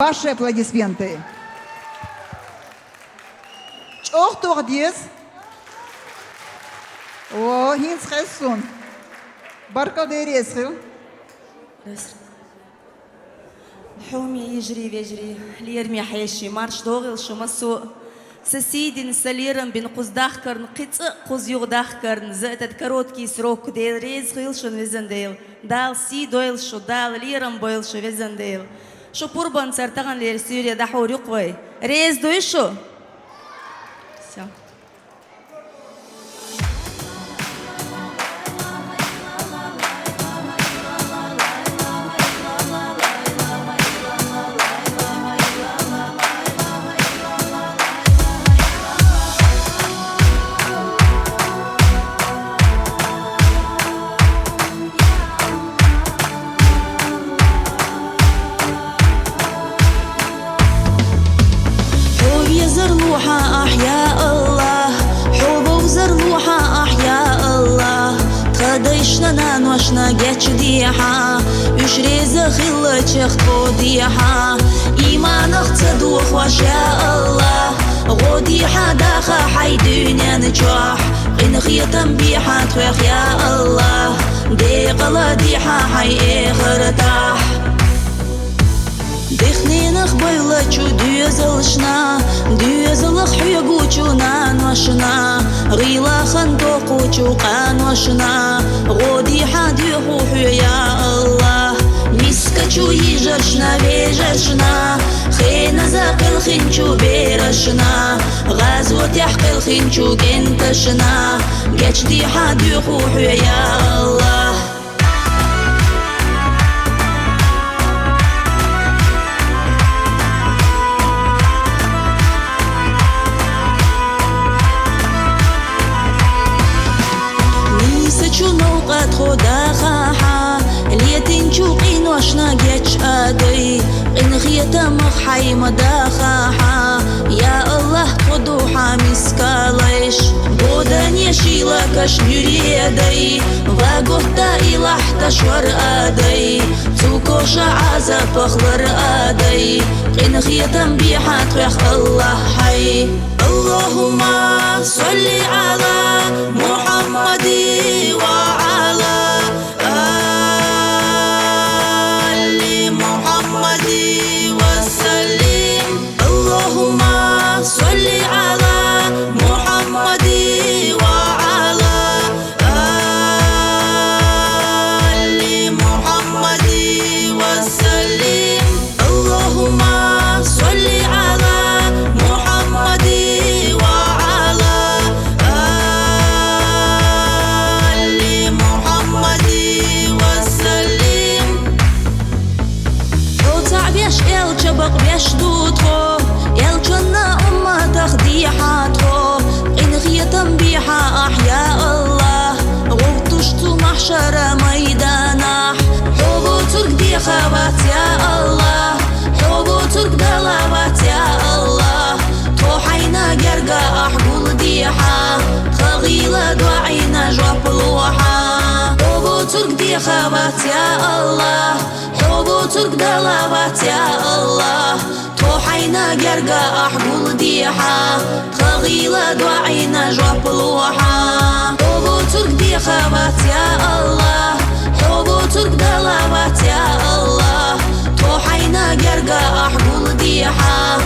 Ваши аплодисменты. Çok doğduyuz. O, hins xessun. Barka deresi. حومي يجري بيجري ليرمي حيشي مارش دوغل شو مسو سسيدن سليرن بين قوز داخكرن قيت قوز يوغ داخكرن زأتت كروت كيس روك ديل ريز خيلشن ويزنديل دال سي دويل شو دال ليرن بويل شو ويزنديل شو بوربان سرتغن لير سوريا دحور يقوي ريز دوي شو سيا زرلوحة أحياء الله حبوب زرلوحة أحياء الله تخديشنا نانوشنا جاتش ديحة يشري زخيل تشخطو ديحة إيمان اختدوخ وشاء الله غوديحة داخا حي دنيا نجاح غين خيطن بيحة تويخ يا الله ديقلا ديحة حي إخرتاح دخنينخ бойлачу дюзелшна дюзелх хюгучу нанвашна рилахан тоқучу қанвашна годи хадюху хюя аллах мискачу ижашна вежашна خينا زاقل خنچو بيرشنا غازوت يحقل خنچو كنتشنا جاش دي حديخو حيا الله نوقات خدا خاحا ليتين شوقين واشنا جيتش ادي قين خيتا مخحي مدا خاحا يا الله خدو حامس كاليش بودن يشيلكش يريدي واغوتا إلح تشور ادي تسوكوش عزا بخلر ادي قين خيتا بيحات ويخ الله حي اللهم صل على محمد وعلى آل محمد وسلم اللهم صل على محمد وعلى آل محمد وسلم اللهم صل على محمد بيش دوتخو يلجنا أمة تخديحاتخو إن غيتم بيحا أحياء الله غوتشتو محشر ميدانح حبو ترك دي خوات يا الله حبو ترك دلوات يا الله توحينا جرقا أحقول ديحا خغيلة دعينا جواب لوحا حبو ترك دي خوات يا الله حبو ترك دلوات يا الله توحينا جرقا أحقول ديحا خغيلة دعينا جواب لوحا حبو ترك دي خوات يا الله حبو ترك دلوات يا الله توحينا جرقا أحقول ديحا